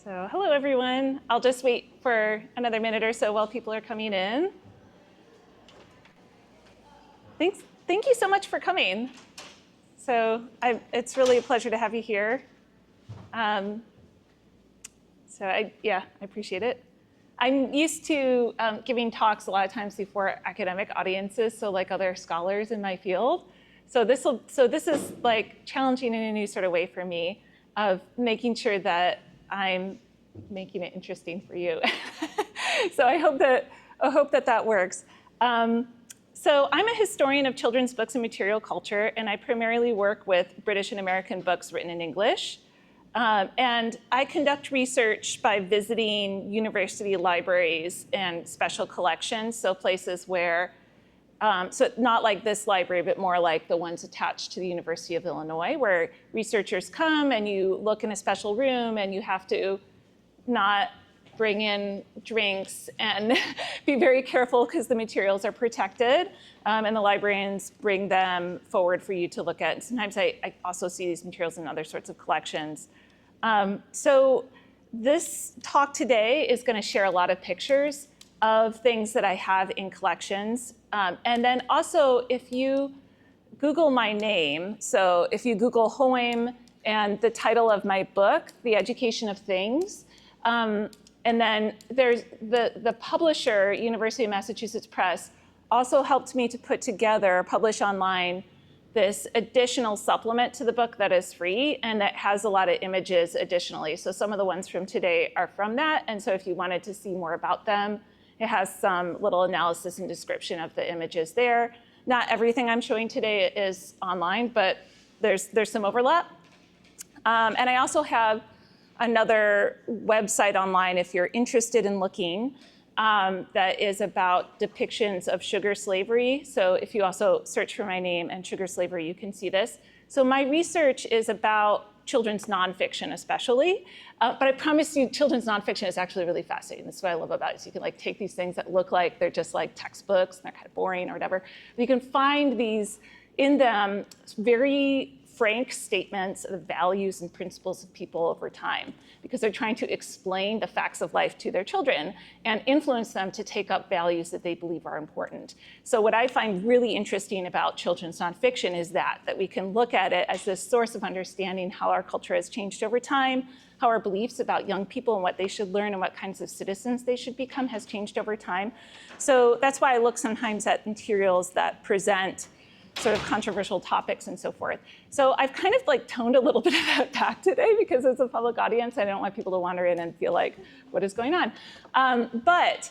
So hello, everyone. I'll just wait for another minute or so while people are coming in. Thank you so much for coming. It's really a pleasure to have you here. I appreciate it. I'm used to giving talks a lot of times before academic audiences, so like other scholars in my field. So this is like challenging in a new sort of way for me of making sure that I'm making it interesting for you. So I hope that works. So I'm a historian of children's books and material culture, and I primarily work with British and American books written in English. And I conduct research by visiting university libraries and special collections, so places where, so not like this library, but more like the ones attached to the University of Illinois, where researchers come and you look in a special room and you have to not bring in drinks and be very careful because the materials are protected, and the librarians bring them forward for you to look at. And sometimes I also see these materials in other sorts of collections. So this talk today is going to share a lot of pictures of things that I have in collections. And then also, if you Google my name, so if you Google Hoiem and the title of my book, The Education of Things, and then there's the publisher, University of Massachusetts Press, also helped me to put together, publish online, this additional supplement to the book that is free and that has a lot of images additionally. So some of the ones from today are from that. And so if you wanted to see more about them, it has some little analysis and description of the images there. Not everything I'm showing today is online, but there's some overlap. And I also have another website online if you're interested in looking that is about depictions of sugar slavery. So if you also search for my name and sugar slavery, you can see this. So my research is about children's nonfiction especially, but I promise you children's nonfiction is actually really fascinating. That's what I love about it. So you can like take these things that look like they're just like textbooks and they're kind of boring or whatever. But you can find these in them very frank statements of the values and principles of people over time, because they're trying to explain the facts of life to their children and influence them to take up values that they believe are important. So what I find really interesting about children's nonfiction is that we can look at it as this source of understanding how our culture has changed over time, how our beliefs about young people and what they should learn and what kinds of citizens they should become has changed over time. So that's why I look sometimes at materials that present sort of controversial topics and so forth. So I've kind of like toned a little bit of that back today because it's a public audience. I don't want people to wander in and feel like, what is going on? But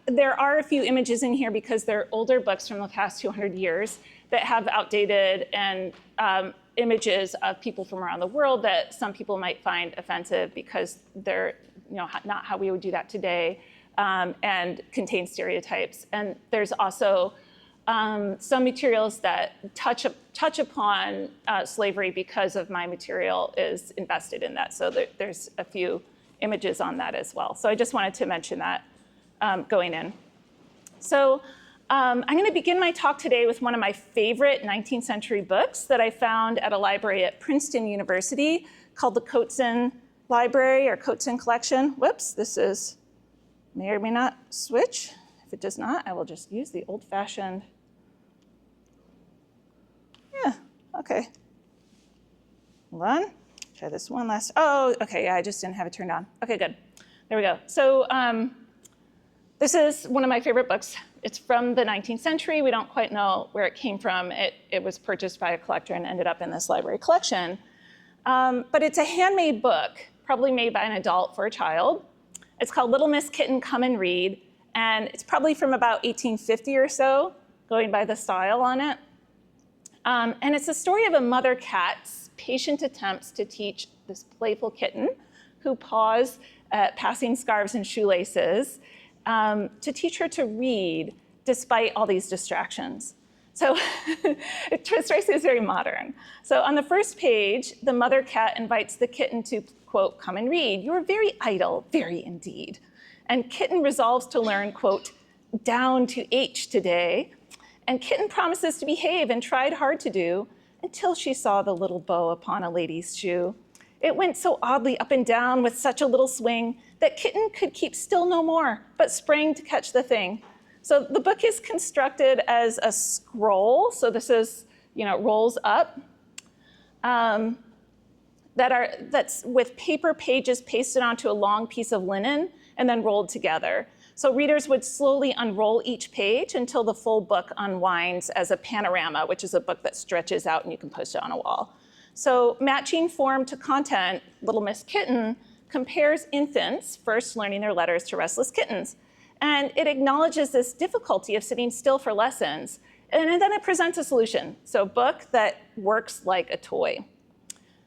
there are a few images in here because they're older books from the past 200 years that have outdated and images of people from around the world that some people might find offensive because they're not how we would do that today, and contain stereotypes. And there's also some materials that touch upon slavery because of my material is invested in that. So there's a few images on that as well. So I just wanted to mention that going in. So I'm going to begin my talk today with one of my favorite 19th century books that I found at a library at Princeton University called the Coateson Library or Coateson Collection. Whoops, this is may or may not switch. If it does not, I will just use the old-fashioned. Yeah, okay. Hold on, try this one last. Oh, okay, yeah, I just didn't have it turned on. Okay, good. There we go. So this is one of my favorite books. It's from the 19th century. We don't quite know where it came from. It was purchased by a collector and ended up in this library collection. But it's a handmade book, probably made by an adult for a child. It's called Little Miss Kitten, Come and Read. And it's probably from about 1850 or so, going by the style on it. And it's a story of a mother cat's patient attempts to teach this playful kitten who paws at passing scarves and shoelaces to teach her to read despite all these distractions. So it strikes me as very modern. So on the first page, the mother cat invites the kitten to, quote, come and read. You are very idle, very indeed. And kitten resolves to learn, quote, down to H today. And kitten promises to behave and tried hard to do until she saw the little bow upon a lady's shoe. It went so oddly up and down with such a little swing that Kitten could keep still no more, but sprang to catch the thing. So the book is constructed as a scroll. So this is, rolls up. That's with paper pages pasted onto a long piece of linen and then rolled together. So readers would slowly unroll each page until the full book unwinds as a panorama, which is a book that stretches out and you can post it on a wall. So matching form to content, Little Miss Kitten compares infants first learning their letters to restless kittens. And it acknowledges this difficulty of sitting still for lessons. And then it presents a solution. So a book that works like a toy.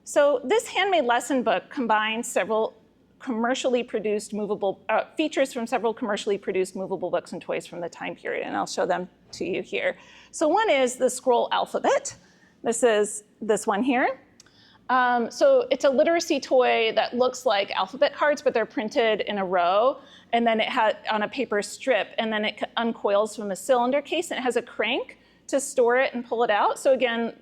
So this handmade lesson book combines several commercially produced movable, features from several commercially produced movable books and toys from the time period, and I'll show them to you here. So one is the scroll alphabet. This is this one here. So it's a literacy toy that looks like alphabet cards, but they're printed in a row, and then it has on a paper strip, and then it uncoils from a cylinder case, and it has a crank to store it and pull it out. So again,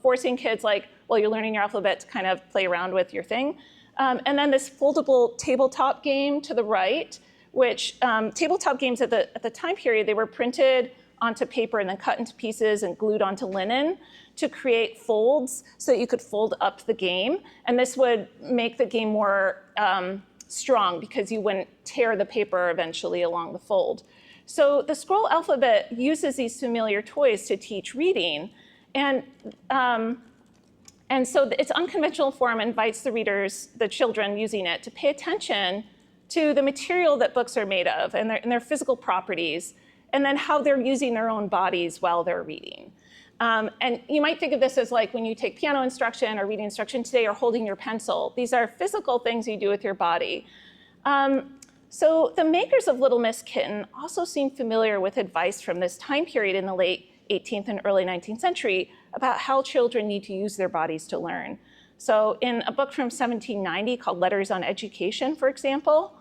forcing kids while you're learning your alphabet to kind of play around with your thing. And then this foldable tabletop game to the right, which tabletop games at the time period, they were printed onto paper and then cut into pieces and glued onto linen to create folds so that you could fold up the game. And this would make the game more strong because you wouldn't tear the paper eventually along the fold. So the scroll alphabet uses these familiar toys to teach reading. And so its unconventional form invites the readers, the children using it, to pay attention to the material that books are made of and their physical properties, and then how they're using their own bodies while they're reading. And you might think of this as like when you take piano instruction or reading instruction today or holding your pencil. These are physical things you do with your body. So the makers of Little Miss Kitten also seem familiar with advice from this time period in the late 18th and early 19th century about how children need to use their bodies to learn. So in a book from 1790 called Letters on Education, for example,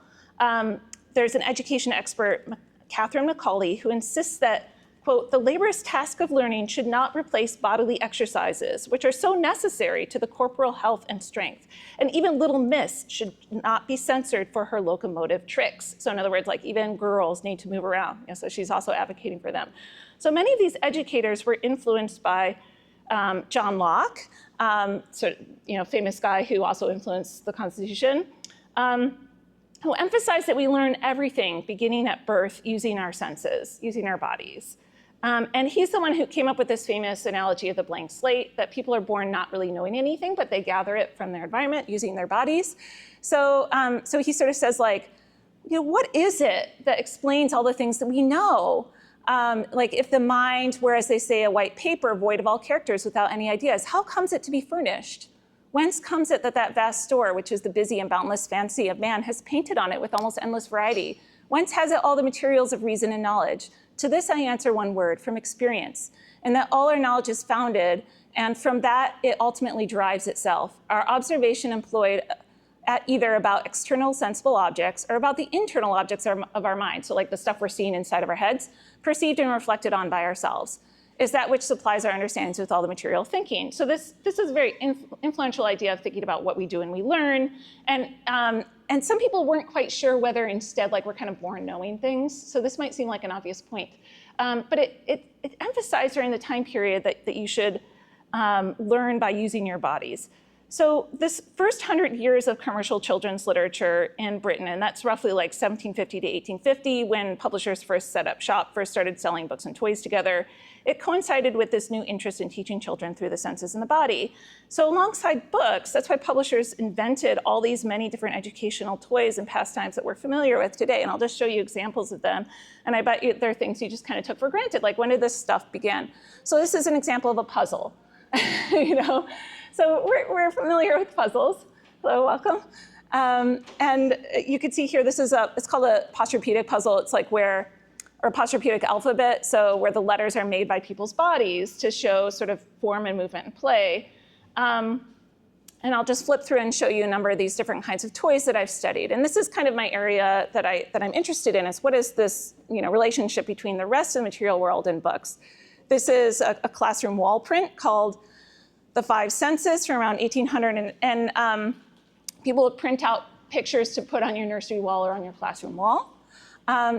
there's an education expert, Catherine Macaulay, who insists that, quote, the laborious task of learning should not replace bodily exercises, which are so necessary to the corporal health and strength. And even little miss should not be censored for her locomotive tricks. So in other words, even girls need to move around. So she's also advocating for them. So many of these educators were influenced by John Locke, famous guy who also influenced the Constitution, who emphasized that we learn everything beginning at birth using our senses, using our bodies. And he's the one who came up with this famous analogy of the blank slate, that people are born not really knowing anything, but they gather it from their environment using their bodies. So he sort of says, what is it that explains all the things that we know? If the mind, whereas they say a white paper void of all characters without any ideas, how comes it to be furnished? Whence comes it that that vast store, which is the busy and boundless fancy of man, has painted on it with almost endless variety? Whence has it all the materials of reason and knowledge? To this I answer one word, from experience, and that all our knowledge is founded, and from that it ultimately derives itself. Our observation employed at either about external sensible objects or about the internal objects of our mind, so like the stuff we're seeing inside of our heads, perceived and reflected on by ourselves, is that which supplies our understandings with all the material thinking. So this is a very influential idea of thinking about what we do and we learn. And some people weren't quite sure whether instead we're kind of born knowing things. So this might seem like an obvious point. But it emphasized during the time period that you should learn by using your bodies. So this first 100 years of commercial children's literature in Britain, and that's roughly 1750 to 1850, when publishers first set up shop, first started selling books and toys together, it coincided with this new interest in teaching children through the senses and the body. So alongside books, that's why publishers invented all these many different educational toys and pastimes that we're familiar with today. And I'll just show you examples of them. And I bet you there are things you just kind of took for granted, like when did this stuff begin? So this is an example of a puzzle, So we're familiar with puzzles. Hello, welcome. And you can see here, it's called a posturepedic puzzle. It's or a posturepedic alphabet, so where the letters are made by people's bodies to show sort of form and movement and play. And I'll just flip through and show you a number of these different kinds of toys that I've studied. And this is kind of my area that I'm interested in, is what is this relationship between the rest of the material world and books. This is a classroom wall print called the five senses from around 1800, and people would print out pictures to put on your nursery wall or on your classroom wall.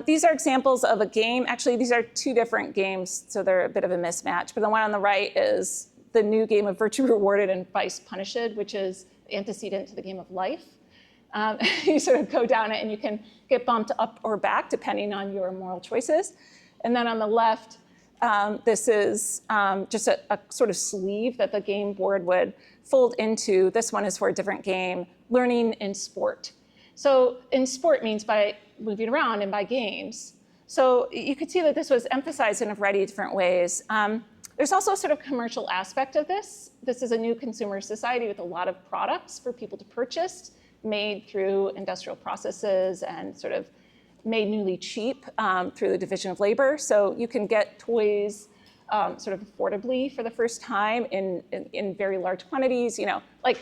These are examples of a game. Actually, these are two different games, so they're a bit of a mismatch. But the one on the right is the new game of Virtue Rewarded and Vice Punished, which is the antecedent to the game of life. You sort of go down it and you can get bumped up or back depending on your moral choices. And then on the left, this is just a sort of sleeve that the game board would fold into. This one is for a different game, learning in sport. So in sport means by moving around and by games. So you could see that this was emphasized in a variety of different ways. There's also a sort of commercial aspect of this. This is a new consumer society with a lot of products for people to purchase, made through industrial processes and sort of made newly cheap through the division of labor. So you can get toys sort of affordably for the first time in very large quantities. You know, like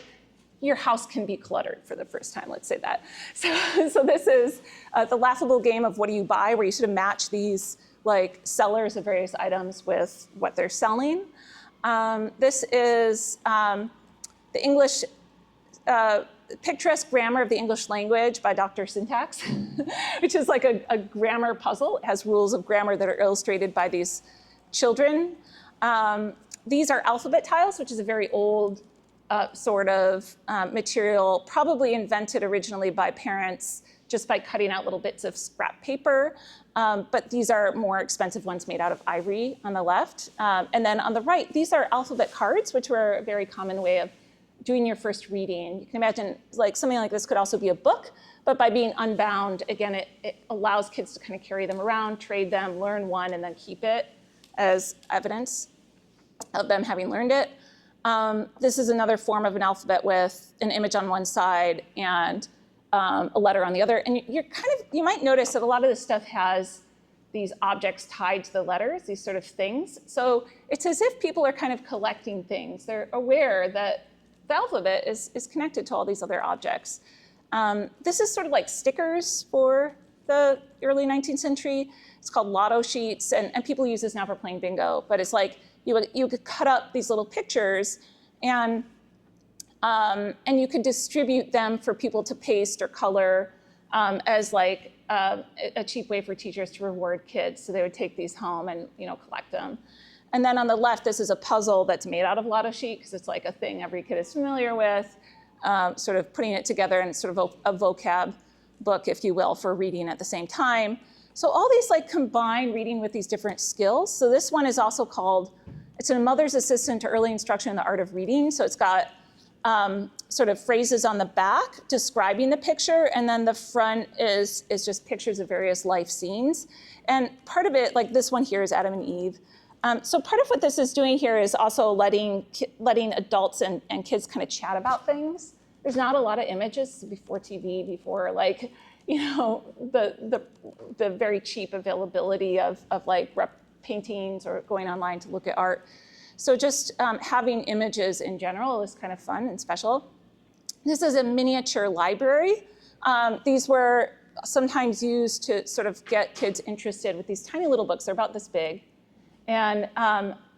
your house can be cluttered for the first time, let's say that. So this is the laughable game of what do you buy, where you sort of match these like sellers of various items with what they're selling. This is the English Picturesque Grammar of the English Language by Dr. Syntax, which is like a grammar puzzle. It has rules of grammar that are illustrated by these children. These are alphabet tiles, which is a very old sort of material, probably invented originally by parents just by cutting out little bits of scrap paper. But these are more expensive ones made out of ivory on the left. And then on the right, these are alphabet cards, which were a very common way of doing your first reading. You can imagine like something like this could also be a book, but by being unbound, again, it allows kids to kind of carry them around, trade them, learn one, and then keep it as evidence of them having learned it. This is another form of an alphabet with an image on one side and a letter on the other. And you might notice that a lot of this stuff has these objects tied to the letters, these sort of things. So it's as if people are kind of collecting things. They're aware that the alphabet is connected to all these other objects. This is sort of like stickers for the early 19th century. It's called lotto sheets, and people use this now for playing bingo. But it's like you could cut up these little pictures, and you could distribute them for people to paste or color as like a cheap way for teachers to reward kids. So they would take these home and collect them. And then on the left, this is a puzzle that's made out of lotto sheet because it's like a thing every kid is familiar with, sort of putting it together in sort of a vocab book, if you will, for reading at the same time. So all these like combine reading with these different skills. So this one is also called, it's a mother's assistant to early instruction in the art of reading. So it's got sort of phrases on the back describing the picture, and then the front is just pictures of various life scenes. And part of it, like this one here is Adam and Eve. So part of what this is doing here is also letting adults and kids kind of chat about things. There's not a lot of images before TV, before like, the very cheap availability of like rep paintings or going online to look at art. So just having images in general is kind of fun and special. This is a miniature library. These were sometimes used to sort of get kids interested with these tiny little books. They're about this big. And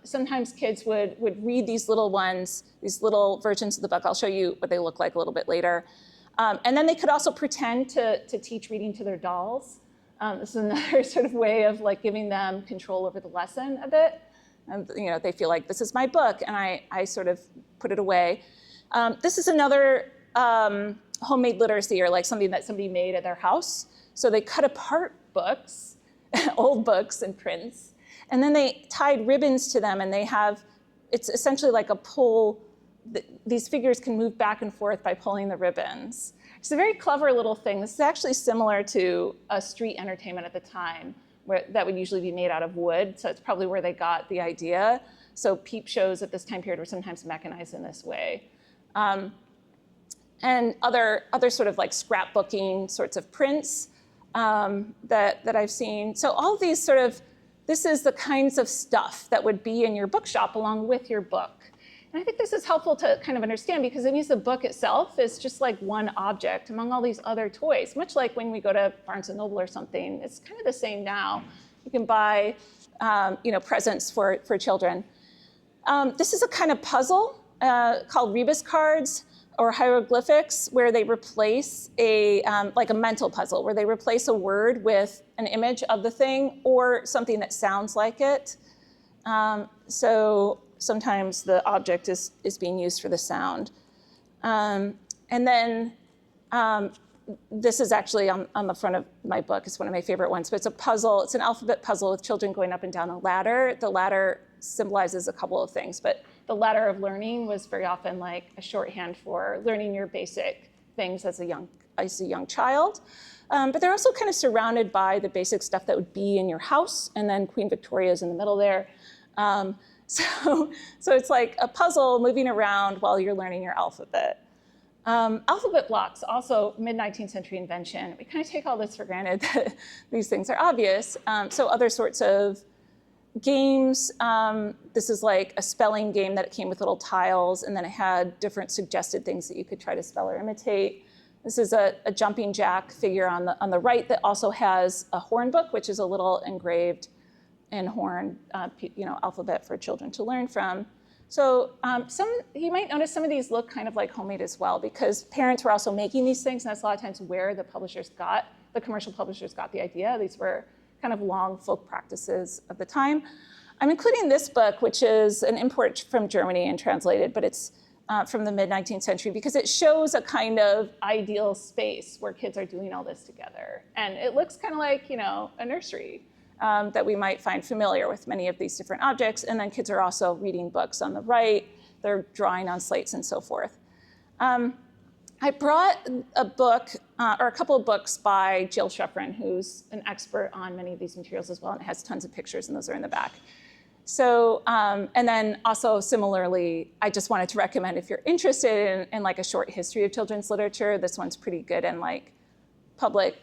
sometimes kids would read these little ones, these little versions of the book. I'll show you what they look like a little bit later. And then they could also pretend to teach reading to their dolls. This is another sort of way of like giving them control over the lesson a bit. They feel like this is my book, and I sort of put it away. This is another homemade literacy, or like something that somebody made at their house. So they cut apart books, old books and prints, and then they tied ribbons to them, and it's essentially like a pull. These figures can move back and forth by pulling the ribbons. It's a very clever little thing. This is actually similar to a street entertainment at the time, that would usually be made out of wood. So it's probably where they got the idea. So peep shows at this time period were sometimes mechanized in this way. And other sort of like scrapbooking sorts of prints that I've seen. So all of these this is the kinds of stuff that would be in your bookshop along with your book. And I think this is helpful to kind of understand, because it means the book itself is just like one object among all these other toys, much like when we go to Barnes & Noble or something. It's kind of the same now. You can buy presents for children. This is a kind of puzzle. called rebus cards or hieroglyphics, where they replace like a mental puzzle, where they replace a word with an image of the thing or something that sounds like it. So sometimes the object is being used for the sound. And then this is actually on the front of my book. It's one of my favorite ones, but it's a puzzle. It's an alphabet puzzle with children going up and down a ladder. The ladder symbolizes a couple of things, but the ladder of learning was very often like a shorthand for learning your basic things as a young child. But they're also kind of surrounded by the basic stuff that would be in your house, and then Queen Victoria's in the middle there. So it's like a puzzle moving around while you're learning your alphabet. Alphabet blocks, also mid-19th century invention. We kind of take all this for granted that these things are obvious. So other sorts of games, this is like a spelling game that it came with little tiles, and then it had different suggested things that you could try to spell or imitate. This is a jumping jack figure on the right that also has a horn book, which is a little engraved in horn alphabet for children to learn from. So you might notice some of these look kind of like homemade as well, because parents were also making these things, and that's a lot of times where the commercial publishers got the idea. These were kind of long folk practices of the time. I'm including this book, which is an import from Germany and translated, but it's from the mid-19th century, because it shows a kind of ideal space where kids are doing all this together. And it looks kind of like, a nursery. That we might find familiar with many of these different objects. And then kids are also reading books on the right. They're drawing on slates and so forth. I brought a book, or a couple of books by Jill Scheffrin, who's an expert on many of these materials as well, and it has tons of pictures, and those are in the back. So, and then also similarly, I just wanted to recommend, if you're interested in like a short history of children's literature, this one's pretty good and like public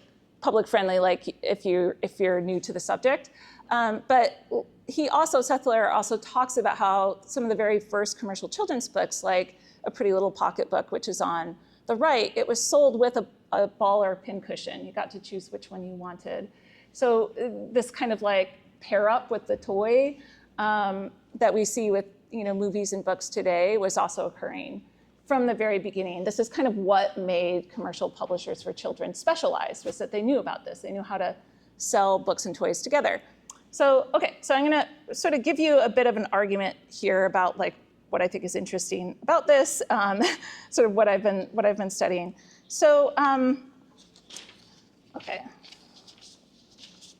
friendly, like if you're new to the subject. But Seth Lair also talks about how some of the very first commercial children's books, like A Pretty Little Pocketbook, which is on the right, it was sold with a ball or pin cushion. You got to choose which one you wanted. So this kind of like pair up with the toy that we see with movies and books today was also occurring from the very beginning. This is kind of what made commercial publishers for children specialized, was that they knew about this. They knew how to sell books and toys together. So, okay, so I'm gonna sort of give you a bit of an argument here about like what I think is interesting about this, sort of what I've been studying. So, okay.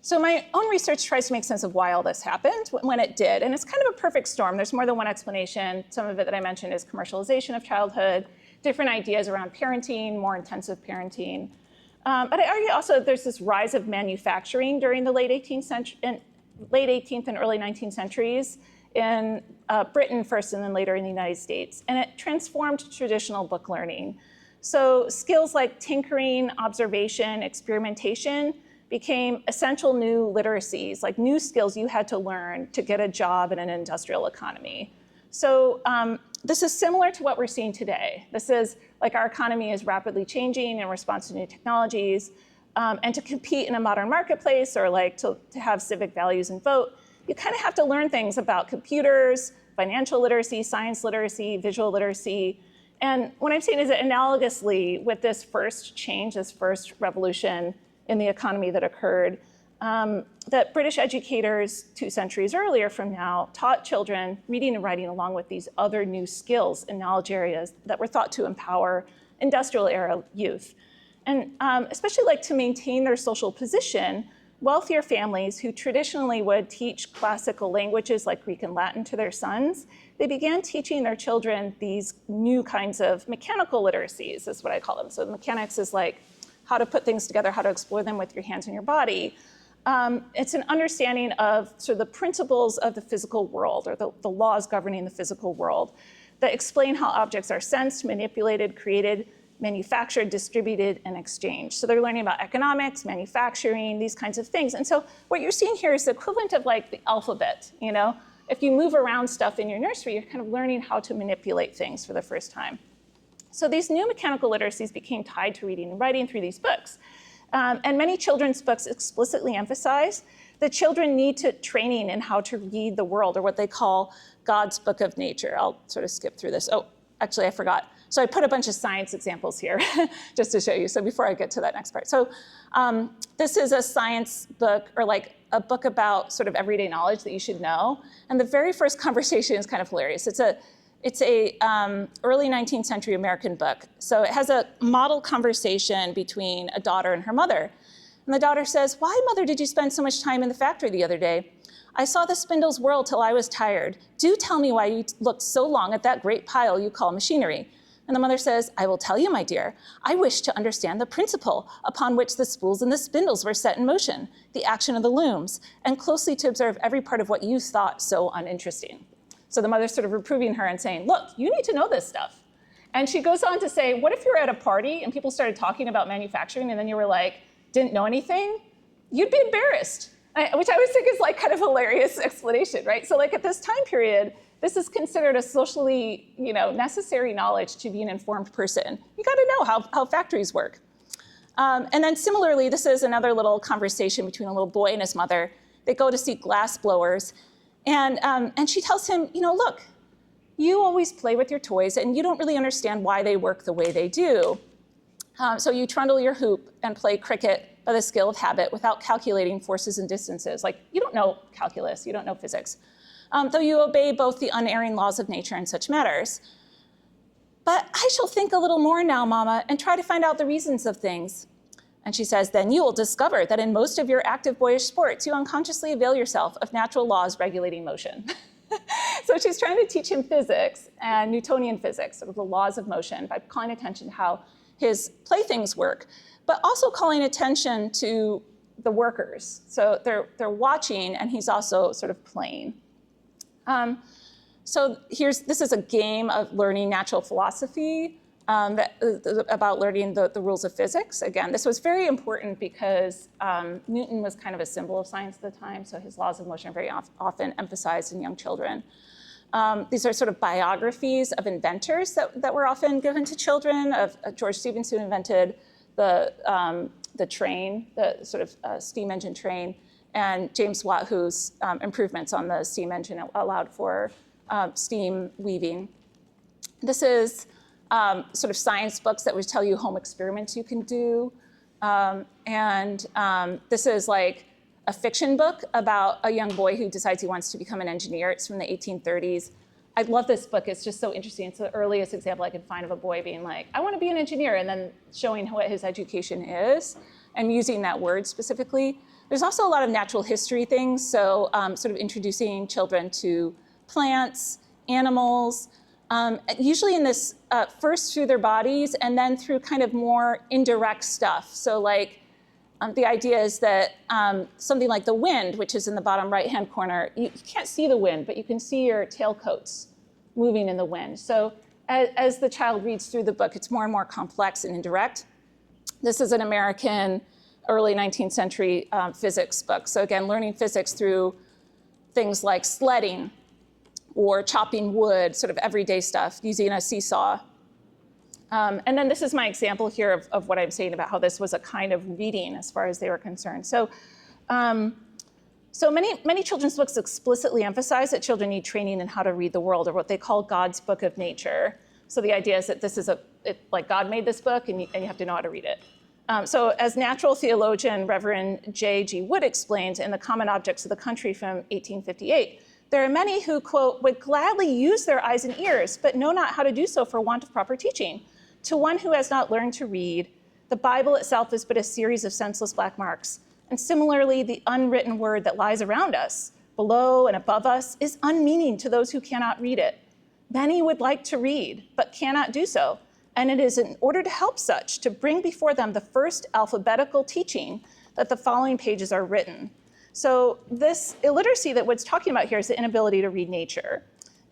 So my own research tries to make sense of why all this happened when it did, and it's kind of a perfect storm. There's more than one explanation. Some of it that I mentioned is commercialization of childhood, different ideas around parenting, more intensive parenting. But I argue also that there's this rise of manufacturing during the late 18th and early 19th centuries in Britain first, and then later in the United States, and it transformed traditional book learning. So skills like tinkering, observation, experimentation became essential new literacies, like new skills you had to learn to get a job in an industrial economy. So this is similar to what we're seeing today. This is like our economy is rapidly changing in response to new technologies. And to compete in a modern marketplace, or like to have civic values and vote, you kind of have to learn things about computers, financial literacy, science literacy, visual literacy. And what I'm saying is that analogously with this first change, this first revolution in the economy that occurred, that British educators 2 centuries earlier from now taught children reading and writing along with these other new skills and knowledge areas that were thought to empower industrial era youth. And especially like to maintain their social position, wealthier families who traditionally would teach classical languages like Greek and Latin to their sons, they began teaching their children these new kinds of mechanical literacies, is what I call them. So mechanics is like how to put things together, how to explore them with your hands and your body. It's an understanding of sort of the principles of the physical world, or the laws governing the physical world, that explain how objects are sensed, manipulated, created, manufactured, distributed, and exchanged. So they're learning about economics, manufacturing, these kinds of things. And so what you're seeing here is the equivalent of like the alphabet, If you move around stuff in your nursery, you're kind of learning how to manipulate things for the first time. So these new mechanical literacies became tied to reading and writing through these books. And many children's books explicitly emphasize that children need training in how to read the world, or what they call God's book of nature. I'll sort of skip through this. Oh, actually I forgot. So I put a bunch of science examples here just to show you. So before I get to that next part. So this is a science book, or like a book about sort of everyday knowledge that you should know. And the very first conversation is kind of hilarious. It's a early 19th century American book. So it has a model conversation between a daughter and her mother. And the daughter says, "Why, mother, did you spend so much time in the factory the other day? I saw the spindles whirl till I was tired. Do tell me why you looked so long at that great pile you call machinery." And the mother says, "I will tell you, my dear. I wish to understand the principle upon which the spools and the spindles were set in motion, the action of the looms, and closely to observe every part of what you thought so uninteresting." So the mother's sort of reproving her and saying, "Look, you need to know this stuff." And she goes on to say, what if you were at a party and people started talking about manufacturing and then you were like, didn't know anything? You'd be embarrassed, which I always think is like kind of hilarious explanation, right? So like at this time period, this is considered a socially, necessary knowledge to be an informed person. You got to know how factories work. And then similarly, this is another little conversation between a little boy and his mother. They go to see glass blowers. And she tells him, look, you always play with your toys and you don't really understand why they work the way they do. So you trundle your hoop and play cricket by the skill of habit without calculating forces and distances. Like, you don't know calculus, you don't know physics. Though you obey both the unerring laws of nature and such matters. But I shall think a little more now, Mama, and try to find out the reasons of things. And she says, then you will discover that in most of your active boyish sports, you unconsciously avail yourself of natural laws regulating motion. So she's trying to teach him physics and Newtonian physics, sort of the laws of motion, by calling attention to how his playthings work, but also calling attention to the workers. So they're watching, and he's also sort of playing. So this is a game of learning natural philosophy about learning the rules of physics. Again, this was very important because Newton was kind of a symbol of science at the time, so his laws of motion are very often emphasized in young children. These are sort of biographies of inventors that were often given to children. George Stephenson invented the train, the sort of steam engine train, and James Watt, whose improvements on the steam engine allowed for steam weaving. This is sort of science books that would tell you home experiments you can do. This is like a fiction book about a young boy who decides he wants to become an engineer. It's from the 1830s. I love this book. It's just so interesting. It's the earliest example I could find of a boy being like, I want to be an engineer, and then showing what his education is and using that word specifically. There's also a lot of natural history things, so sort of introducing children to plants, animals, usually in this first through their bodies and then through kind of more indirect stuff. So like the idea is that something like the wind, which is in the bottom right-hand corner, you can't see the wind, but you can see your tailcoats moving in the wind. So as the child reads through the book, it's more and more complex and indirect. This is an American early 19th century physics book. So again, learning physics through things like sledding or chopping wood, sort of everyday stuff, using a seesaw. And then this is my example here of what I'm saying about how this was a kind of reading as far as they were concerned. So many children's books explicitly emphasize that children need training in how to read the world, or what they call God's book of nature. So the idea is that this is like God made this book, and you have to know how to read it. So as natural theologian Reverend J.G. Wood explains in The Common Objects of the Country from 1858, there are many who, quote, would gladly use their eyes and ears, but know not how to do so for want of proper teaching. To one who has not learned to read, the Bible itself is but a series of senseless black marks. And similarly, the unwritten word that lies around us, below and above us, is unmeaning to those who cannot read it. Many would like to read, but cannot do so. And it is in order to help such to bring before them the first alphabetical teaching that the following pages are written. So this illiteracy that Wood's talking about here is the inability to read nature.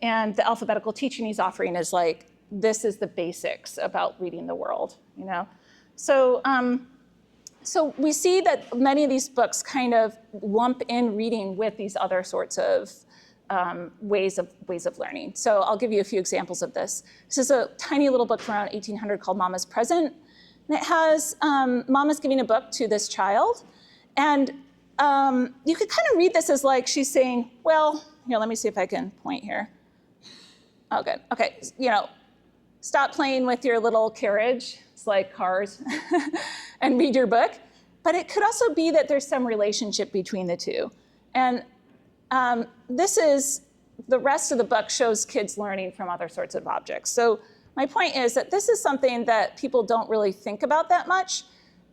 And the alphabetical teaching he's offering is like, this is the basics about reading the world, you know? So we see that many of these books kind of lump in reading with these other sorts of ways of learning. So I'll give you a few examples of this. This is a tiny little book from around 1800 called Mama's Present. And it has Mama's giving a book to this child. And you could kind of read this as like she's saying, well, here, let me see if I can point here. Oh, good. Okay, you know, stop playing with your little carriage, it's like cars, and read your book. But it could also be that there's some relationship between the two. And this is, the rest of the book shows kids learning from other sorts of objects. So my point is that this is something that people don't really think about that much,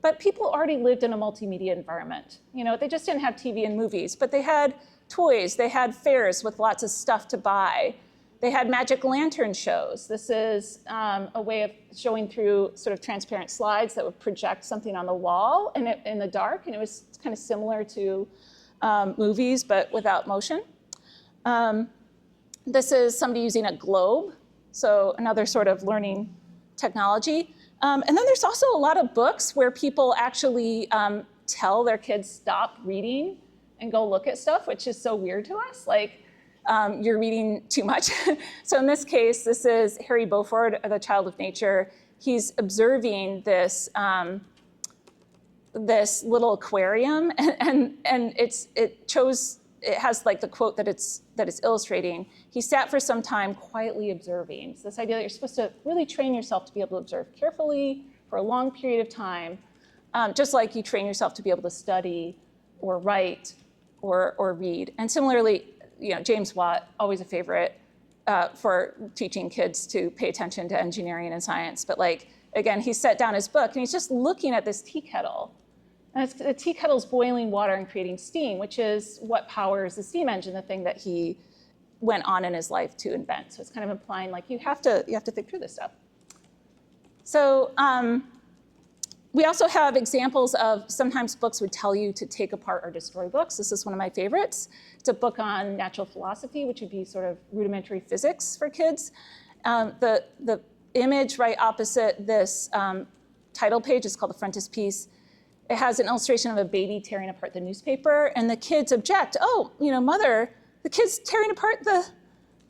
but people already lived in a multimedia environment. You know, they just didn't have TV and movies, but they had toys, they had fairs with lots of stuff to buy. They had magic lantern shows. This is a way of showing through sort of transparent slides that would project something on the wall in the dark, and it was kind of similar to movies, but without motion. This is somebody using a globe, so another sort of learning technology. And then there's also a lot of books where people actually tell their kids stop reading and go look at stuff, which is so weird to us. Like, you're reading too much. So in this case, this is Harry Beaufort, the child of nature. He's observing this, this little aquarium, and it has like the quote that it's illustrating. He sat for some time quietly observing. So this idea that you're supposed to really train yourself to be able to observe carefully for a long period of time, just like you train yourself to be able to study or write or read. And similarly, you know, James Watt, always a favorite for teaching kids to pay attention to engineering and science. But like, again, he set down his book and he's just looking at this tea kettle. And the tea kettle's boiling water and creating steam, which is what powers the steam engine, the thing that he went on in his life to invent. So it's kind of implying like you have to think through this stuff. So we also have examples of sometimes books would tell you to take apart or destroy books. This is one of my favorites. It's a book on natural philosophy, which would be sort of rudimentary physics for kids. The image right opposite this title page is called the frontispiece. It has an illustration of a baby tearing apart the newspaper, and the kids object. Oh, you know, mother, the kid's tearing apart the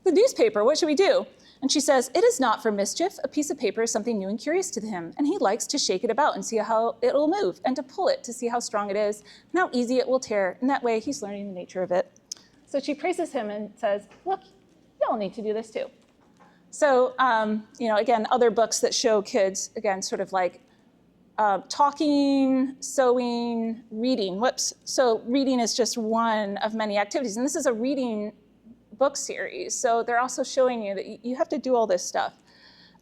newspaper. What should we do? And she says, it is not for mischief. A piece of paper is something new and curious to him, and he likes to shake it about and see how it'll move, and to pull it to see how strong it is, and how easy it will tear. And that way, he's learning the nature of it. So she praises him and says, look, y'all need to do this too. So, you know, again, other books that show kids, again, sort of like talking, sewing, reading. Whoops. So reading is just one of many activities. And this is a reading book series. So they're also showing you that you have to do all this stuff.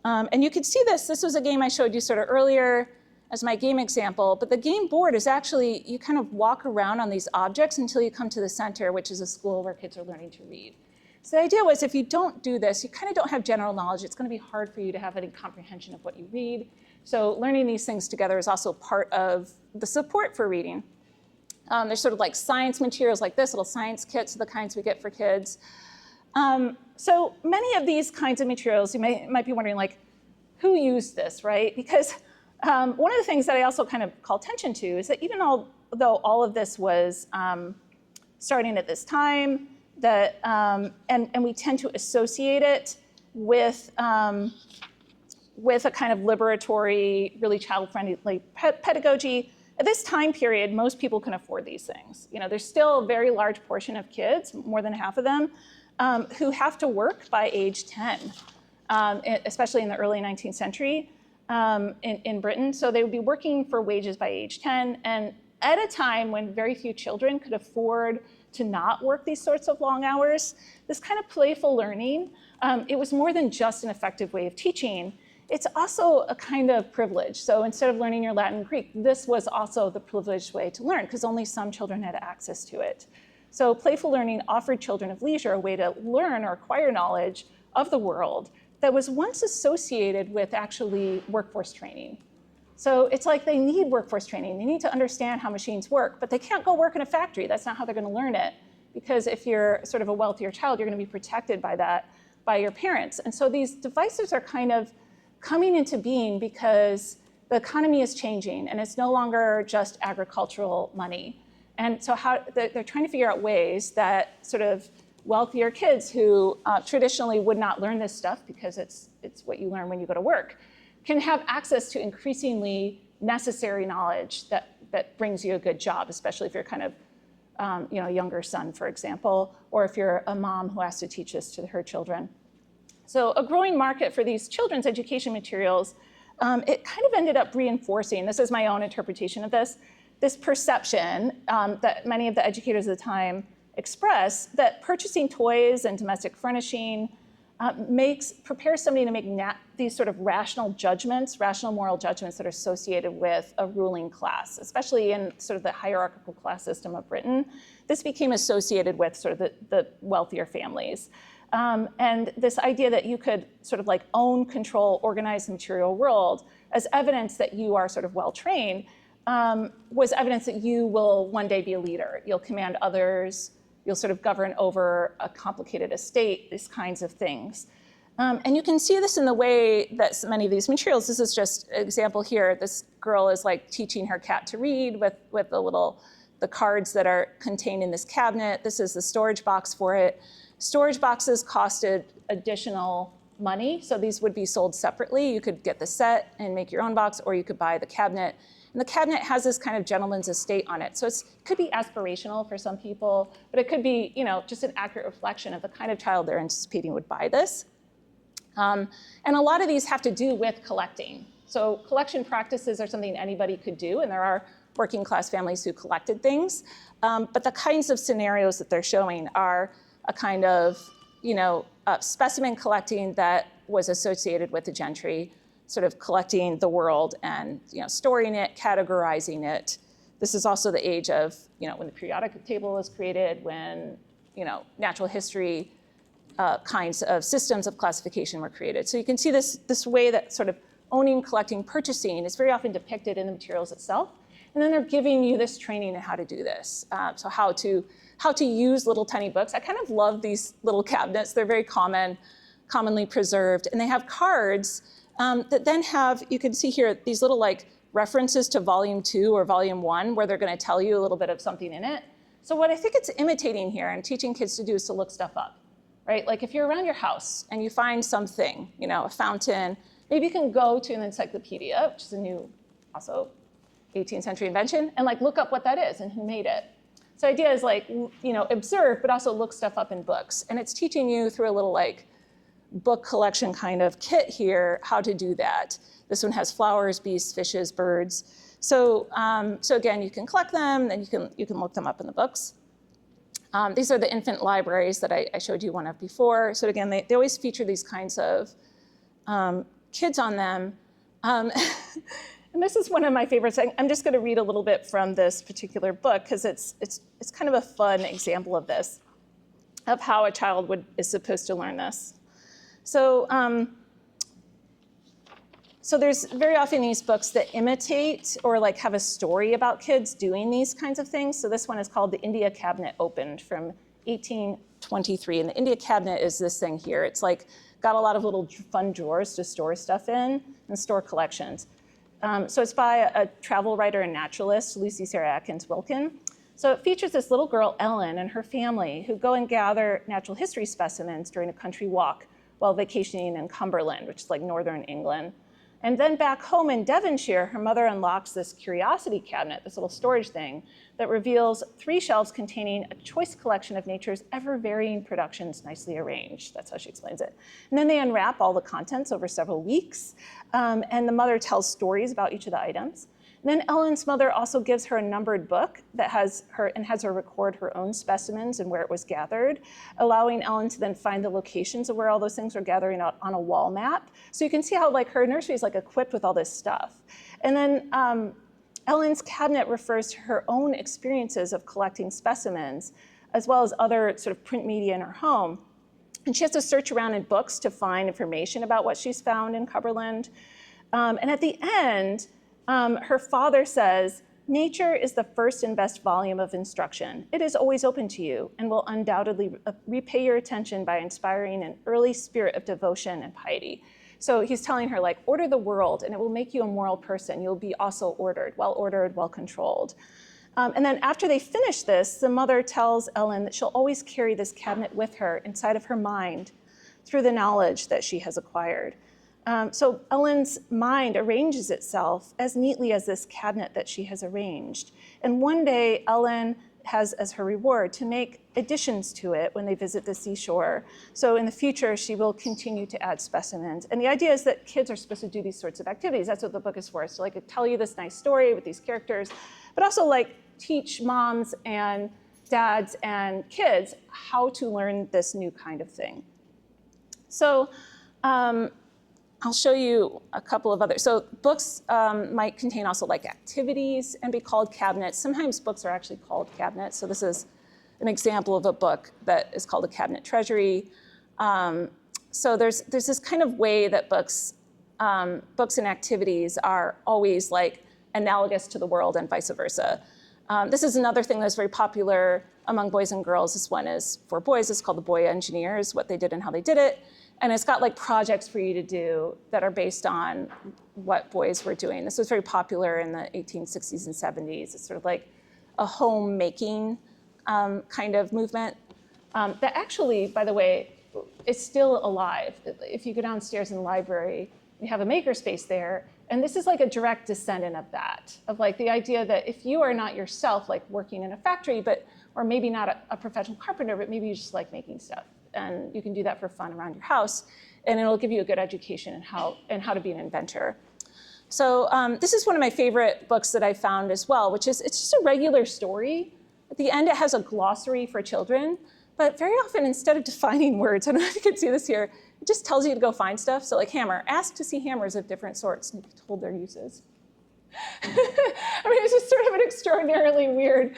And you can see this. This was a game I showed you sort of earlier as my game example. But the game board is actually, you kind of walk around on these objects until you come to the center, which is a school where kids are learning to read. So the idea was if you don't do this, you kind of don't have general knowledge. It's going to be hard for you to have any comprehension of what you read. So learning these things together is also part of the support for reading. There's sort of like science materials like this, little science kits are the kinds we get for kids. So many of these kinds of materials, you might be wondering, like, who used this, right? Because one of the things that I also kind of call attention to is that even though all of this was starting at this time, that and we tend to associate it with a kind of liberatory, really child-friendly pedagogy. At this time period, most people can afford these things. You know, there's still a very large portion of kids, more than half of them, who have to work by age 10, especially in the early 19th century in Britain. So they would be working for wages by age 10, and at a time when very few children could afford to not work these sorts of long hours, this kind of playful learning, it was more than just an effective way of teaching. It's also a kind of privilege. So instead of learning your Latin and Greek, this was also the privileged way to learn because only some children had access to it. So playful learning offered children of leisure a way to learn or acquire knowledge of the world that was once associated with actually workforce training. So it's like they need workforce training. They need to understand how machines work, but they can't go work in a factory. That's not how they're going to learn it. Because if you're sort of a wealthier child, you're going to be protected by that, by your parents. And so these devices are kind of coming into being because the economy is changing and it's no longer just agricultural money. And so they're trying to figure out ways that sort of wealthier kids who traditionally would not learn this stuff because it's what you learn when you go to work, can have access to increasingly necessary knowledge that brings you a good job, especially if you're kind of a younger son, for example, or if you're a mom who has to teach this to her children. So a growing market for these children's education materials, it kind of ended up reinforcing, this is my own interpretation of this perception that many of the educators at the time express, that purchasing toys and domestic furnishing prepares somebody to make these sort of rational judgments, rational moral judgments that are associated with a ruling class, especially in sort of the hierarchical class system of Britain. This became associated with sort of the wealthier families. And this idea that you could sort of like own, control, organize the material world as evidence that you are sort of well-trained was evidence that you will one day be a leader. You'll command others, you'll sort of govern over a complicated estate, these kinds of things. And you can see this in the way that many of these materials, this is just an example here. This girl is like teaching her cat to read with the cards that are contained in this cabinet. This is the storage box for it. Storage boxes costed additional money, so these would be sold separately. You could get the set and make your own box, or you could buy the cabinet. And the cabinet has this kind of gentleman's estate on it. So it could be aspirational for some people, but it could be, just an accurate reflection of the kind of child they're anticipating would buy this. And a lot of these have to do with collecting. So collection practices are something anybody could do, and there are working class families who collected things. But the kinds of scenarios that they're showing are a kind of, specimen collecting that was associated with the gentry, sort of collecting the world and storing it, categorizing it. This is also the age of when the periodic table was created, when natural history kinds of systems of classification were created. So you can see this way that sort of owning, collecting, purchasing is very often depicted in the materials itself. And then they're giving you this training in how to do this. So how to use little tiny books. I kind of love these little cabinets. They're very commonly preserved. And they have cards that then have, you can see here, these little like references to volume 2 or volume 1, where they're going to tell you a little bit of something in it. So what I think it's imitating here and teaching kids to do is to look stuff up, right? Like if you're around your house and you find something, a fountain, maybe you can go to an encyclopedia, which is a new, also 18th century invention, and like look up what that is and who made it. So the idea is like, observe, but also look stuff up in books. And it's teaching you through a little like book collection kind of kit here how to do that. This one has flowers, beasts, fishes, birds. So again, you can collect them, then you can look them up in the books. These are the infant libraries that I showed you one of before. So again, they always feature these kinds of kids on them. And this is one of my favorites. I'm just going to read a little bit from this particular book because it's kind of a fun example of this, of how a child is supposed to learn this. So there's very often these books that imitate or like have a story about kids doing these kinds of things. So this one is called The India Cabinet Opened from 1823. And the India Cabinet is this thing here. It's like got a lot of little fun drawers to store stuff in and store collections. So it's by a travel writer and naturalist, Lucy Sarah Atkins Wilkin. So it features this little girl, Ellen, and her family who go and gather natural history specimens during a country walk while vacationing in Cumberland, which is like northern England. And then back home in Devonshire, her mother unlocks this curiosity cabinet, this little storage thing, that reveals 3 shelves containing a choice collection of nature's ever-varying productions nicely arranged. That's how she explains it. And then they unwrap all the contents over several weeks, and the mother tells stories about each of the items. And then Ellen's mother also gives her a numbered book that has her record her own specimens and where it was gathered, allowing Ellen to then find the locations of where all those things are gathering out on a wall map. So you can see how like her nursery is like equipped with all this stuff. And then Ellen's cabinet refers to her own experiences of collecting specimens, as well as other sort of print media in her home. And she has to search around in books to find information about what she's found in Cumberland. And at the end, her father says, "Nature is the first and best volume of instruction. It is always open to you and will undoubtedly repay your attention by inspiring an early spirit of devotion and piety." So he's telling her, like, order the world and it will make you a moral person. You'll be also ordered, well controlled. And then after they finish this, the mother tells Ellen that she'll always carry this cabinet with her inside of her mind through the knowledge that she has acquired. So Ellen's mind arranges itself as neatly as this cabinet that she has arranged. And one day, Ellen has as her reward to make additions to it when they visit the seashore. So in the future, she will continue to add specimens. And the idea is that kids are supposed to do these sorts of activities. That's what the book is for. So like tell you this nice story with these characters, but also like teach moms and dads and kids how to learn this new kind of thing. So I'll show you a couple of others. So books might contain also like activities and be called cabinets. Sometimes books are actually called cabinets. So this is an example of a book that is called a cabinet treasury. So there's this kind of way that books and activities are always like analogous to the world and vice versa. This is another thing that's very popular among boys and girls. This one is for boys. It's called The Boy Engineers, what they did and how they did it. And it's got like projects for you to do that are based on what boys were doing. This was very popular in the 1860s and 70s. It's sort of like a homemaking kind of movement that actually, by the way, is still alive. If you go downstairs in the library, we have a makerspace there. And this is like a direct descendant of that, of like the idea that if you are not yourself like working in a factory, or maybe not a professional carpenter, but maybe you just like making stuff. And you can do that for fun around your house, and it'll give you a good education in how to be an inventor. So this is one of my favorite books that I found as well, which is, it's just a regular story. At the end, it has a glossary for children, but very often instead of defining words, I don't know if you can see this here, it just tells you to go find stuff. So like hammer, ask to see hammers of different sorts, and you be told their uses. I mean, it's just sort of an extraordinarily weird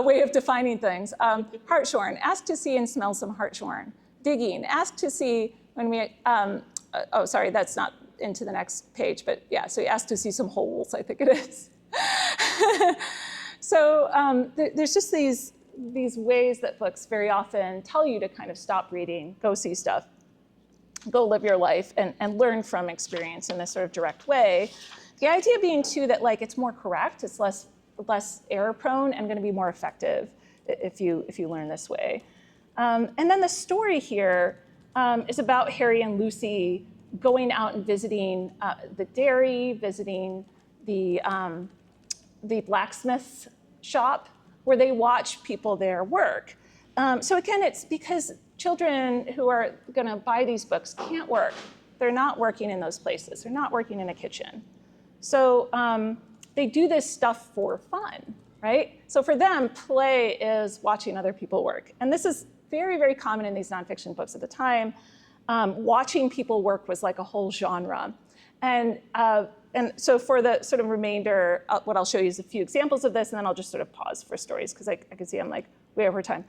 way of defining things. Hartshorn, ask to see and smell some hartshorn. Digging, ask to see when we, oh, sorry, that's not into the next page, but yeah, so you ask to see some holes, I think it is. So there's just these ways that books very often tell you to kind of stop reading, go see stuff, go live your life, and learn from experience in this sort of direct way. The idea being, too, that like it's more correct, it's less error prone, and going to be more effective if you learn this way. And then the story here is about Harry and Lucy going out and visiting the dairy, visiting the blacksmith's shop, where they watch people there work. So again, it's because children who are going to buy these books can't work. They're not working in those places. They're not working in a kitchen. So they do this stuff for fun, right? So for them, play is watching other people work. And this is very, very common in these nonfiction books at the time. Watching people work was like a whole genre. And so for the sort of remainder, what I'll show you is a few examples of this, and then I'll just sort of pause for stories, because I can see I'm like way over time.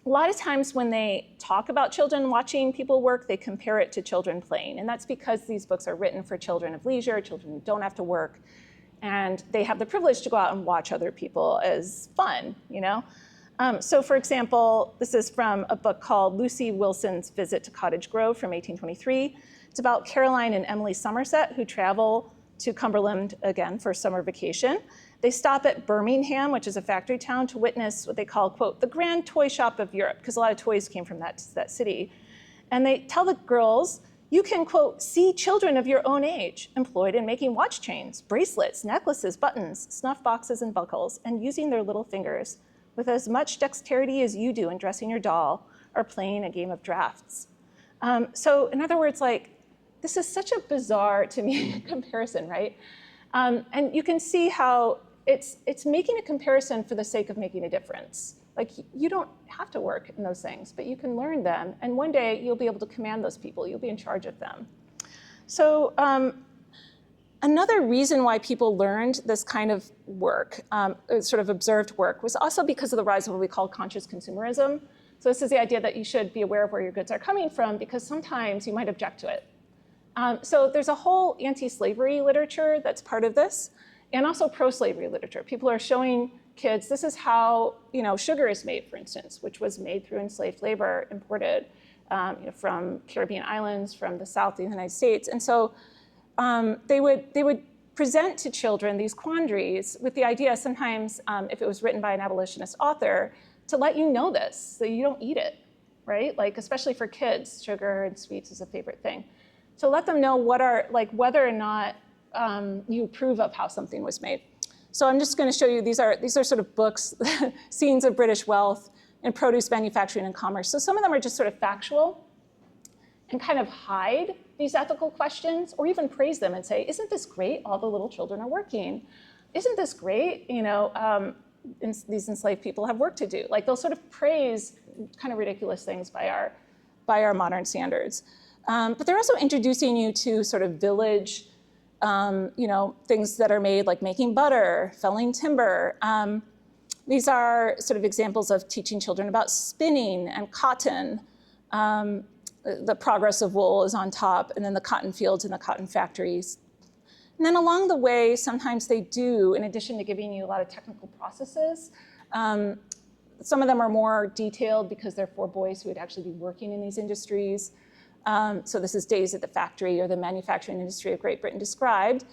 A lot of times when they talk about children watching people work, they compare it to children playing. And that's because these books are written for children of leisure, children who don't have to work. And they have the privilege to go out and watch other people as fun, you know? So for example, this is from a book called Lucy Wilson's Visit to Cottage Grove from 1823. It's about Caroline and Emily Somerset, who travel to Cumberland again for summer vacation. They stop at Birmingham, which is a factory town, to witness what they call, quote, the grand toy shop of Europe, because a lot of toys came from that city. And they tell the girls, you can, quote, see children of your own age employed in making watch chains, bracelets, necklaces, buttons, snuff boxes, and buckles, and using their little fingers with as much dexterity as you do in dressing your doll or playing a game of drafts. So in other words, like, this is such a bizarre, to me, comparison, right? And you can see how it's making a comparison for the sake of making a difference. Like, you don't have to work in those things, but you can learn them. And one day, you'll be able to command those people. You'll be in charge of them. So another reason why people learned this kind of work, sort of observed work, was also because of the rise of what we call conscious consumerism. So this is the idea that you should be aware of where your goods are coming from, because sometimes you might object to it. So there's a whole anti-slavery literature that's part of this, and also pro-slavery literature. People are showing kids, this is how sugar is made, for instance, which was made through enslaved labor, imported from Caribbean islands, from the South of the United States. And so they would present to children these quandaries with the idea sometimes, if it was written by an abolitionist author, to let you know this, so you don't eat it, right? Like, especially for kids, sugar and sweets is a favorite thing. So let them know whether or not you approve of how something was made. So I'm just going to show you, these are sort of books, Scenes of British Wealth in Produce Manufacturing and Commerce. So some of them are just sort of factual and kind of hide these ethical questions, or even praise them and say, isn't this great? All the little children are working. Isn't this great? These enslaved people have work to do. Like, they'll sort of praise kind of ridiculous things by our modern standards. But they're also introducing you to sort of village, things that are made, like making butter, felling timber. These are sort of examples of teaching children about spinning and cotton. The progress of wool is on top, and then the cotton fields and the cotton factories. And then along the way, sometimes they do, in addition to giving you a lot of technical processes, some of them are more detailed because they're for boys who would actually be working in these industries. So this is Days at the Factory, or the Manufacturing Industry of Great Britain Described.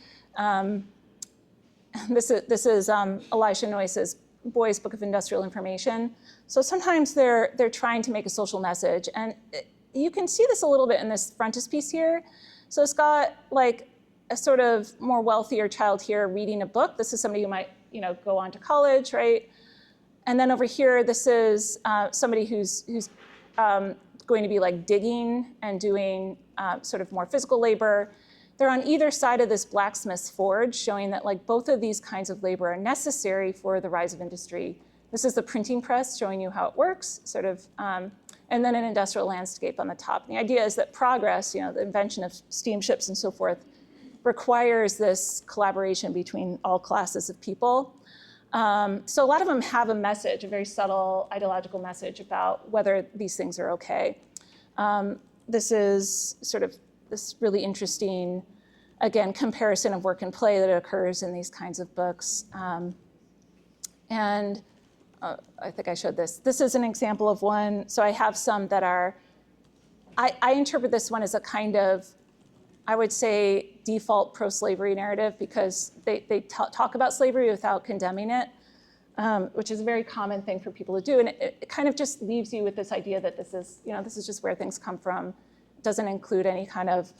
This is Elisha Noyce's Boys' Book of Industrial Information. So sometimes they're trying to make a social message. And you can see this a little bit in this frontispiece here. So it's got like a sort of more wealthier child here reading a book. This is somebody who might go on to college, right? And then over here, this is somebody who's going to be like digging and doing sort of more physical labor. They're on either side of this blacksmith's forge, showing that like both of these kinds of labor are necessary for the rise of industry. This is the printing press, showing you how it works, sort of, and then an industrial landscape on the top. And the idea is that progress, the invention of steamships and so forth, requires this collaboration between all classes of people. So a lot of them have a message, a very subtle ideological message about whether these things are okay. This is sort of this really interesting, again, comparison of work and play that occurs in these kinds of books. I think I showed this. This is an example of one. So I have some that are, I interpret this one as a kind of, I would say, default pro-slavery narrative, because they talk about slavery without condemning it, which is a very common thing for people to do. And it kind of just leaves you with this idea that this is just where things come from. It doesn't include any kind of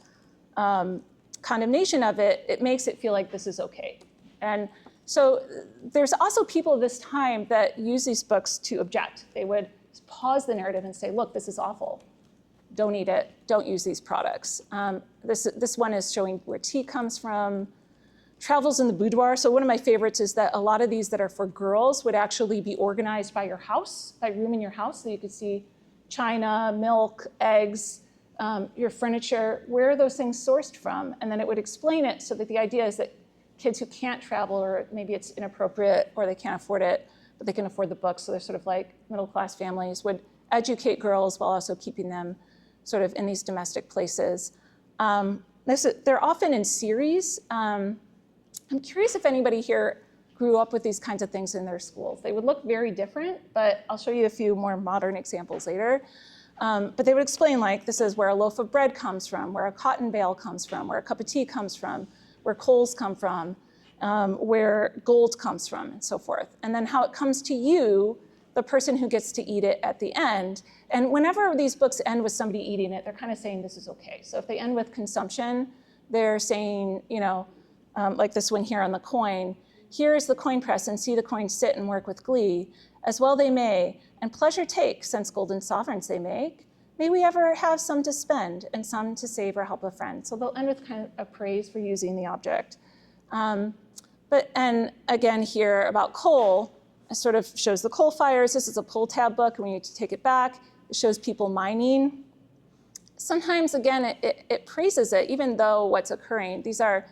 condemnation of it. It makes it feel like this is okay. And so there's also people of this time that use these books to object. They would pause the narrative and say, look, this is awful. Don't eat it. Don't use these products. This one is showing where tea comes from. Travels in the boudoir. So one of my favorites is that a lot of these that are for girls would actually be organized by your house, by room in your house. So you could see china, milk, eggs, your furniture. Where are those things sourced from? And then it would explain it, so that the idea is that kids who can't travel, or maybe it's inappropriate, or they can't afford it, but they can afford the books, so they're sort of like middle-class families, would educate girls while also keeping them sort of in these domestic places. They're often in series. I'm curious if anybody here grew up with these kinds of things in their schools. They would look very different, but I'll show you a few more modern examples later. But they would explain, like, this is where a loaf of bread comes from, where a cotton bale comes from, where a cup of tea comes from, where coals come from, where gold comes from, and so forth. And then how it comes to you, the person who gets to eat it at the end. And whenever these books end with somebody eating it, they're kind of saying this is okay. So if they end with consumption, they're saying, like this one here on the coin, here is the coin press, and see the coin sit and work with glee, as well they may, and pleasure take, since golden sovereigns they make. May we ever have some to spend, and some to save or help a friend. So they'll end with kind of a praise for using the object. And again here about coal, it sort of shows the coal fires. This is a pull tab book, and we need to take it back. It shows people mining. Sometimes, again, it praises it, even though what's occurring. These are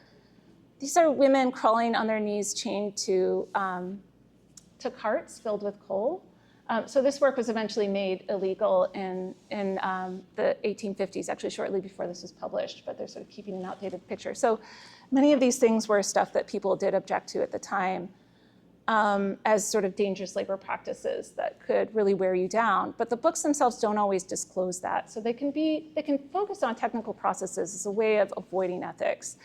women crawling on their knees, chained to carts filled with coal. So this work was eventually made illegal in the 1850s, actually shortly before this was published, but they're sort of keeping an outdated picture. So many of these things were stuff that people did object to at the time, as sort of dangerous labor practices that could really wear you down. But the books themselves don't always disclose that. So they can focus on technical processes as a way of avoiding ethics.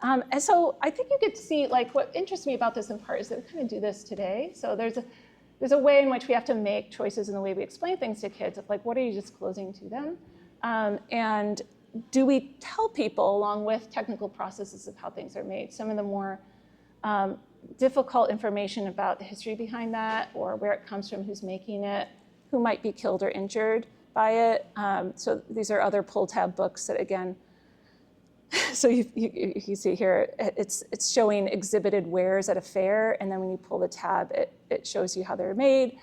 And so I think you get to see, like, what interests me about this in part is that we kind of do this today. So there's a way in which we have to make choices in the way we explain things to kids, of like, what are you disclosing to them? And do we tell people along with technical processes of how things are made? Some of the more difficult information about the history behind that, or where it comes from, who's making it, who might be killed or injured by it. So these are other pull tab books that, again, so you see here, it's showing exhibited wares at a fair, and then when you pull the tab, it shows you how they're made.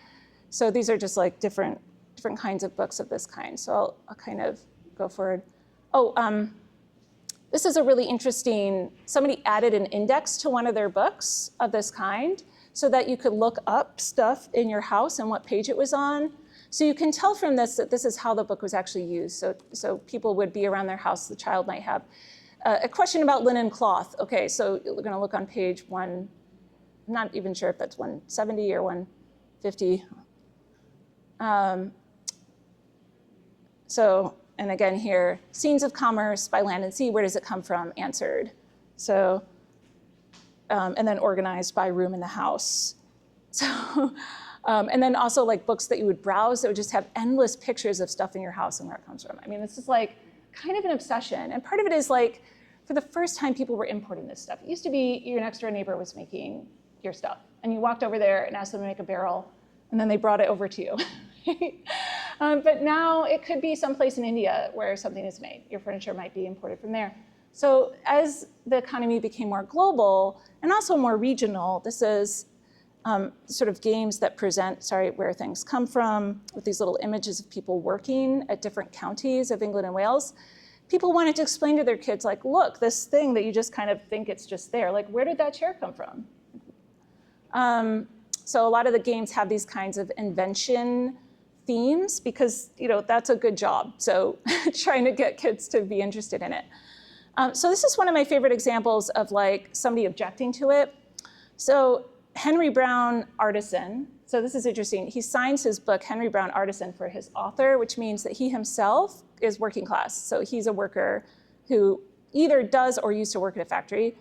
So these are just like different kinds of books of this kind. So I'll kind of go forward. This is a really interesting, somebody added an index to one of their books of this kind so that you could look up stuff in your house and what page it was on. So you can tell from this that this is how the book was actually used. So people would be around their house, the child might have a question about linen cloth. Okay, so we're gonna look on page I'm not even sure if that's 170 or 150. And again here, scenes of commerce by land and sea, where does it come from? Answered. So, and then organized by room in the house. So, and then also like books that you would browse that would just have endless pictures of stuff in your house and where it comes from. I mean, this is like kind of an obsession. And part of it is like, for the first time, people were importing this stuff. It used to be your next door neighbor was making your stuff. And you walked over there and asked them to make a barrel, and then they brought it over to you. But now it could be someplace in India where something is made. Your furniture might be imported from there. So as the economy became more global and also more regional, this is sort of games that present, where things come from, with these little images of people working at different counties of England and Wales. People wanted to explain to their kids, like, look, this thing that you just kind of think it's just there, like, where did that chair come from? So a lot of the games have these kinds of invention themes because, that's a good job. So trying to get kids to be interested in it. So this is one of my favorite examples of like somebody objecting to it. So Henry Brown Artisan, so this is interesting. He signs his book, Henry Brown Artisan, for his author, which means that he himself is working class. So he's a worker who either does or used to work at a factory.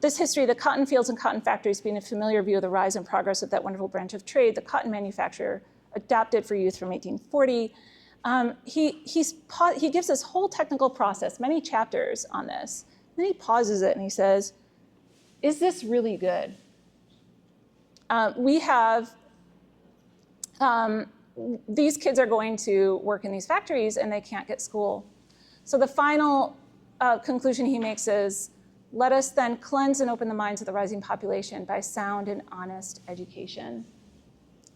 This history, the cotton fields and cotton factories being a familiar view of the rise and progress of that wonderful branch of trade, the cotton manufacturer adapted for youth from 1840. He gives this whole technical process, many chapters on this. Then he pauses it and he says, is this really good? These kids are going to work in these factories and they can't get school. So the final conclusion he makes is, let us then cleanse and open the minds of the rising population by sound and honest education.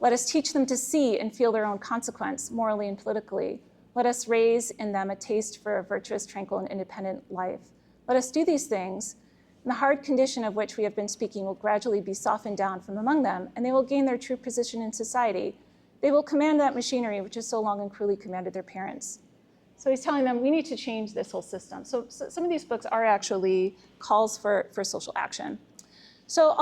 Let us teach them to see and feel their own consequence, morally and politically. Let us raise in them a taste for a virtuous, tranquil, and independent life. Let us do these things, and the hard condition of which we have been speaking will gradually be softened down from among them, and they will gain their true position in society. They will command that machinery which has so long and cruelly commanded their parents. So he's telling them, we need to change this whole system. So some of these books are actually calls for social action. So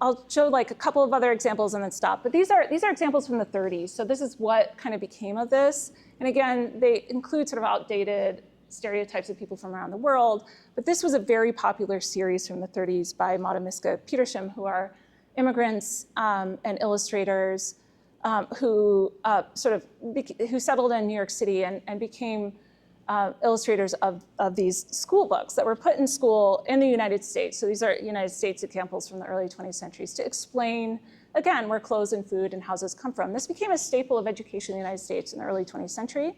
I'll show like a couple of other examples and then stop. But these are examples from the 30s. So this is what kind of became of this. And again, they include sort of outdated stereotypes of people from around the world. But this was a very popular series from the 30s by Miska Petersham, who are immigrants and illustrators who settled in New York City and became illustrators of these school books that were put in school in the United States. So these are United States examples from the early 20th centuries to explain, again, where clothes and food and houses come from. This became a staple of education in the United States in the early 20th century.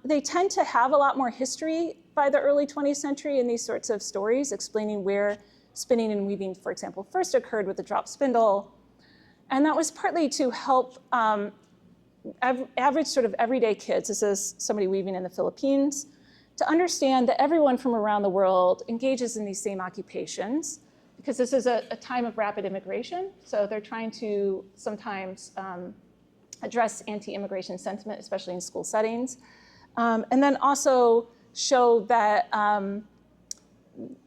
They tend to have a lot more history by the early 20th century in these sorts of stories, explaining where spinning and weaving, for example, first occurred with the drop spindle. And that was partly to help average sort of everyday kids, this is somebody weaving in the Philippines, to understand that everyone from around the world engages in these same occupations, because this is a time of rapid immigration. So they're trying to sometimes address anti-immigration sentiment, especially in school settings. And then also show that,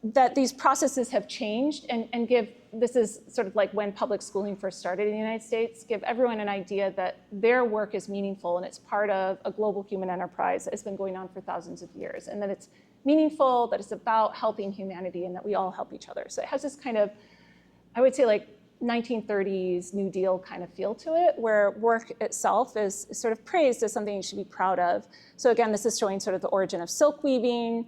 that these processes have changed and give, this is sort of like when public schooling first started in the United States, give everyone an idea that their work is meaningful and it's part of a global human enterprise that has been going on for thousands of years, and that it's meaningful, that it's about helping humanity, and that we all help each other. So it has this kind of, I would say like 1930s New Deal kind of feel to it, where work itself is sort of praised as something you should be proud of. So again, this is showing sort of the origin of silk weaving,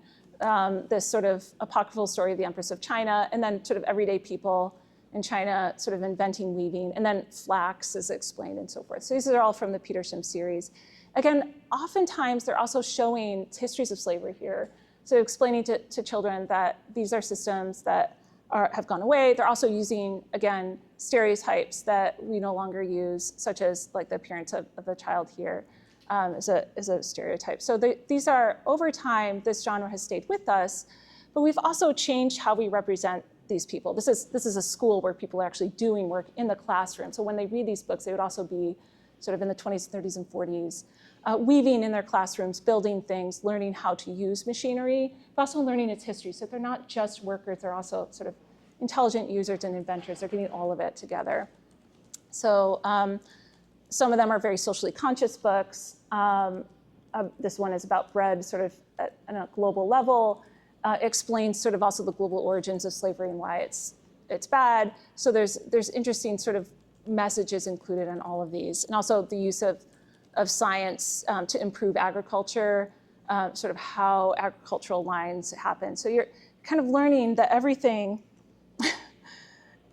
this sort of apocryphal story of the Empress of China, and then sort of everyday people in China sort of inventing weaving, and then flax is explained and so forth. So these are all from the Peterson series. Again, oftentimes they're also showing histories of slavery here. So explaining to children that these are systems that have gone away. They're also using, again, stereotypes that we no longer use, such as like the appearance of the child here as a stereotype. So these are, over time, this genre has stayed with us, but we've also changed how we represent these people. This is a school where people are actually doing work in the classroom. So when they read these books, they would also be sort of in the 20s, 30s, and 40s, weaving in their classrooms, building things, learning how to use machinery, but also learning its history. So they're not just workers, they're also sort of intelligent users and inventors. They're getting all of it together. So some of them are very socially conscious books. This one is about bread sort of at a global level. Explains sort of also the global origins of slavery and why it's bad. So there's interesting sort of messages included in all of these. And also the use of science to improve agriculture, sort of how agricultural lines happen. So you're kind of learning that everything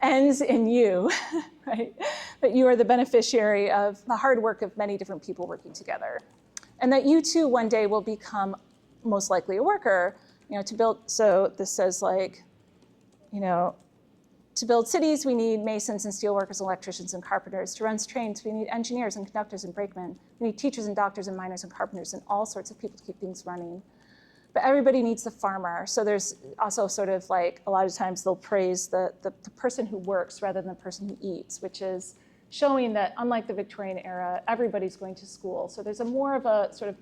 ends in you, right? That you are the beneficiary of the hard work of many different people working together. And that you too one day will become most likely a worker, to build. So this says like, to build cities, we need masons and steelworkers, electricians and carpenters. To run trains, we need engineers and conductors and brakemen. We need teachers and doctors and miners and carpenters and all sorts of people to keep things running. But everybody needs the farmer. So there's also sort of like, a lot of times they'll praise the person who works rather than the person who eats, which is showing that unlike the Victorian era, everybody's going to school. So there's more of a sort of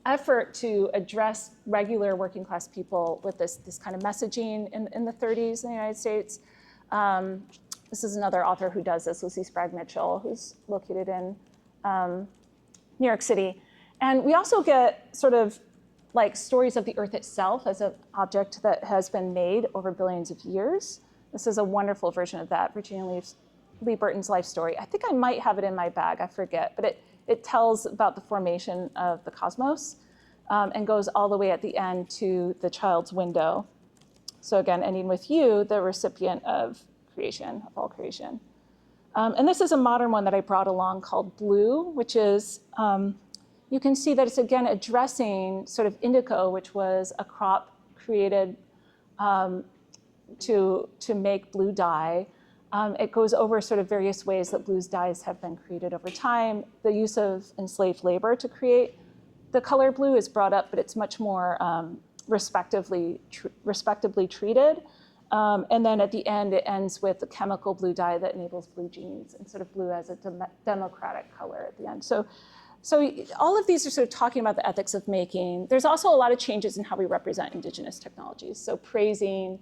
effort to address regular working class people with this kind of messaging in the 30s in the United States. This is another author who does this, Lucy Sprague Mitchell, who's located in New York City. And we also get sort of like stories of the earth itself as an object that has been made over billions of years. This is a wonderful version of that, Virginia Lee Burton's life story. I think I might have it in my bag, I forget, but it tells about the formation of the cosmos and goes all the way at the end to the child's window. So again, ending with you, the recipient of creation, of all creation. And this is a modern one that I brought along called Blue, which is, you can see that it's again addressing sort of indigo, which was a crop created to make blue dye. It goes over sort of various ways that blue dyes have been created over time. The use of enslaved labor to create the color blue is brought up, but it's much more respectably treated. And then at the end, it ends with the chemical blue dye that enables blue jeans and sort of blue as a democratic color at the end. So all of these are sort of talking about the ethics of making. There's also a lot of changes in how we represent indigenous technologies. So praising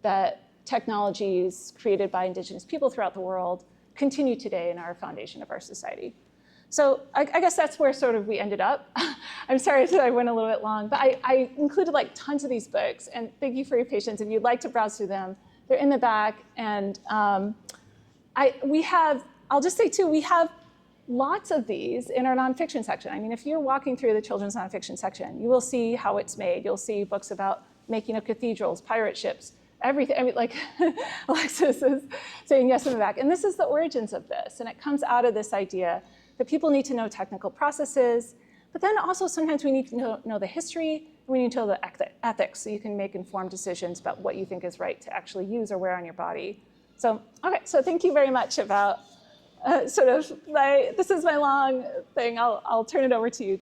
that technologies created by indigenous people throughout the world continue today in our foundation of our society. So I guess that's where sort of we ended up. I'm sorry that I went a little bit long, but I included like tons of these books, and thank you for your patience. If you'd like to browse through them, they're in the back. And I'll just say too, we have lots of these in our nonfiction section. I mean, if you're walking through the children's nonfiction section, you will see how it's made. You'll see books about making of cathedrals, pirate ships, everything. I mean, like Alexis is saying yes in the back. And this is the origins of this. And it comes out of this idea that people need to know technical processes, but then also sometimes we need to know the history, and we need to know the ethics, so you can make informed decisions about what you think is right to actually use or wear on your body. So, okay, so thank you very much about this is my long thing. I'll turn it over to you.